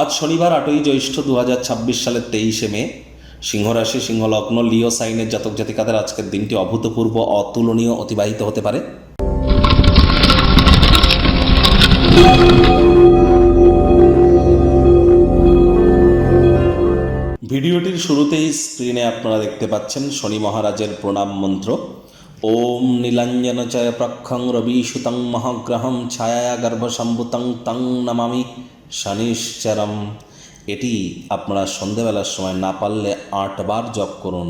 আজ শনিবার 8ই জ্যৈষ্ঠ 2026 সালের 23শে মে, সিংহরাশি সিংহলগ্ন লিও সাইনের জাতক জাতিকাদের আজকের দিনটি অভূতপূর্ব অতুলনীয় অতিবাহিত হতে পারে। ভিডিওটির শুরুতেই স্ক্রিনে আপনারা দেখতে পাচ্ছেন শনি মহারাজের প্রণাম মন্ত্র। ওম নীলাঞ্জনচয় প্রক্ষং রবিসুতং মহাগ্রহম ছায়া গর্ভসম্ভুতং তং নমামি শনিশ্চরম। এটি আপনারা সন্ধেবেলার সময় না পারলে 8 বার জপ করুন।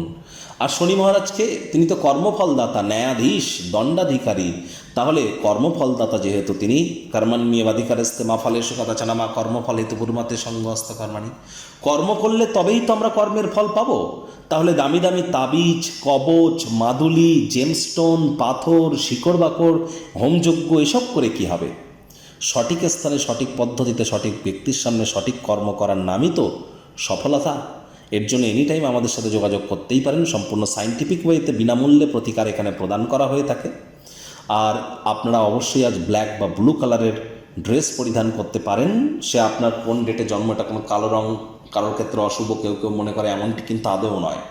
আর শনি মহারাজকে, তিনি তো কর্মফলদাতা, ন্যায়াধীশ, দণ্ডাধিকারী। তাহলে কর্মফলদাতা যেহেতু তিনি, কর্মণ্যেবাধিকারস্তে মা ফলেষু কদাচন মা কর্মফল হেতু পূর্মতে সঙ্গস্ত কর্মাণি। কর্ম করলে তবেই তো আমরা কর্মের ফল পাবো। তাহলে দামি দামি তাবিজ, কবচ, মাদুলি, জেমস্টোন, পাথর, শিকড় বাকড়, হোমযজ্ঞ এসব করে কি হবে? সঠিক স্থানে, সঠিক পদ্ধতিতে, সঠিক ব্যক্তির সামনে সঠিক কর্ম করার নামই তো সফলতা। এর জন্য এনি টাইম আমাদের সাথে যোগাযোগ করতেই পারেন। সম্পূর্ণ সায়েন্টিফিক ওয়েতে বিনামূল্যে প্রতিকার এখানে প্রদান করা হয়ে থাকে। আর আপনারা অবশ্যই আজ ব্ল্যাক বা ব্লু কালারের ড্রেস পরিধান করতে পারেন। সে আপনার কোন ডেটে জন্ম, এটা কোনো কালো রং কারোর ক্ষেত্রে অশুভ কেউ কেউ মনে করে, এমনটি কিন্তু আদৌ নয়।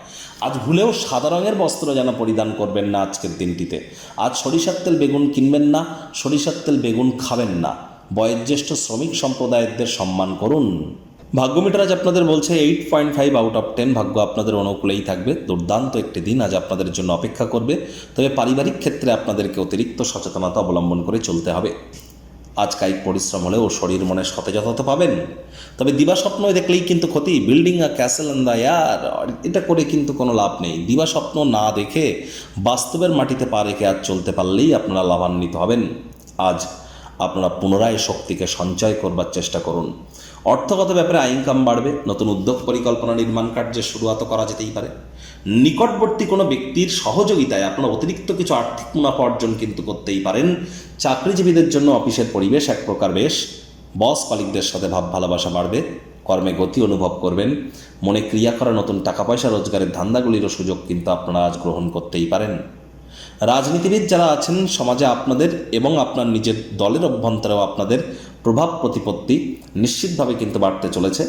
আজ ভুলেও সাদা রঙের বস্ত্র যেন পরিধান করবেন না আজকের দিনটিতে। আজ সরিষার তেল বেগুন কিনবেন না, সরিষার তেল বেগুন খাবেন না। বয়োজ্যেষ্ঠ শ্রমিক সম্প্রদায়দের সম্মান করুন। ভাগ্যমিটার আজ আপনাদের বলছে 8.5 আউট অফ 10। ভাগ্য আপনাদের অনুকূলেই থাকবে। দুর্দান্ত একটি দিন আজ আপনাদের জন্য অপেক্ষা করবে। তবে পারিবারিক ক্ষেত্রে আপনাদেরকে অতিরিক্ত সচেতনতা অবলম্বন করে চলতে হবে। আজ কায়িক পরিশ্রম হলেও শরীর মনে সতেজতা তো পাবেন। তবে দিবা স্বপ্ন দেখলেই কিন্তু ক্ষতি। Building a castle in the air, এটা করে কিন্তু কোনো লাভ নেই। দিবা স্বপ্ন না দেখে বাস্তবের মাটিতে পা রেখে আজ চলতে পারলেই আপনারা লাভান্বিত হবেন। আজ আপনারা পুনরায় শক্তিকে সঞ্চয় করবার চেষ্টা করুন। অর্থগত ব্যাপারে ইনকাম বাড়বে। নতুন উদ্যোগ পরিকল্পনা নির্মাণ কার্যে শুরুয়াত করা যেতেই পারে। নিকটবর্তী কোনো ব্যক্তির সহযোগিতায় আপনারা অতিরিক্ত কিছু আর্থিক মুনাফা অর্জন কিন্তু করতেই পারেন। চাকরিজীবীদের জন্য অফিসের পরিবেশ এক প্রকার বেশ। বস মালিকদের সাথে ভাব ভালোবাসা বাড়বে। কর্মে গতি অনুভব করবেন। মনে ক্রিয়া করা নতুন টাকা পয়সা রোজগারের ধান্দাগুলিরও সুযোগ কিন্তু আপনারা আজ গ্রহণ করতেই পারেন। রাজনীতিবিদ যারা আছেন সমাজে, আপনাদের এবং আপনার নিজের দলের অভ্যন্তরেও আপনাদের প্রভাব প্রতিপত্তি নিশ্চিতভাবে কিন্তু বাড়তে চলেছে।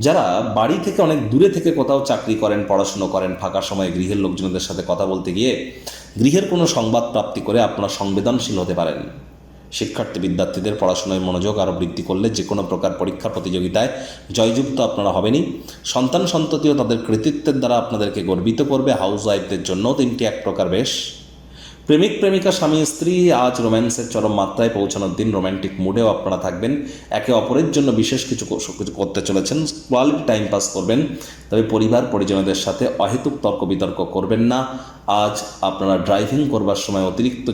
যারা বাড়ি থেকে অনেক দূরে থেকে কোথাও চাকরি করেন, পড়াশুনো করেন, ফাঁকা সময়ে গৃহের লোকজনদের সাথে কথা বলতে গিয়ে গৃহের কোনো সংবাদ প্রাপ্তি করে আপনারা সংবেদনশীল হতে পারেন। শিক্ষার্থী বিদ্যার্থীদের পড়াশোনায় মনোযোগ আরও বৃদ্ধি করলে যে কোনো প্রকার পরীক্ষা প্রতিযোগিতায় জয়যুক্ত আপনারা হবেনই। সন্তান সন্ততিও তাদের কৃতিত্বের দ্বারা আপনাদেরকে গর্বিত করবে। হাউস ওয়াইফদের জন্যও দিনটি এক প্রকার বেশ। প্রেমিক প্রেমিকা স্বামী স্ত্রী আজ রোম্যান্সের চরম মাত্রায় পৌঁছানোর দিন। রোম্যান্টিক মুডেও আপনারা থাকবেন। একে অপরের জন্য বিশেষ কিছু করতে চলেছেন। কোয়ালিটি টাইম পাস করবেন। তবে পরিবার পরিজনদের সাথে অহেতুক তর্ক বিতর্ক করবেন না। আজ আপনারা ড্রাইভিং করবার সময় অতিরিক্ত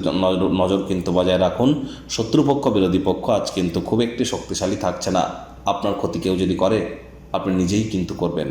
নজর কিন্তু বজায় রাখুন। শত্রুপক্ষ বিরোধী পক্ষ আজ কিন্তু খুব একটি শক্তিশালী থাকছে না। আপনার ক্ষতি কেউ যদি করে, আপনি নিজেই কিন্তু করবেন।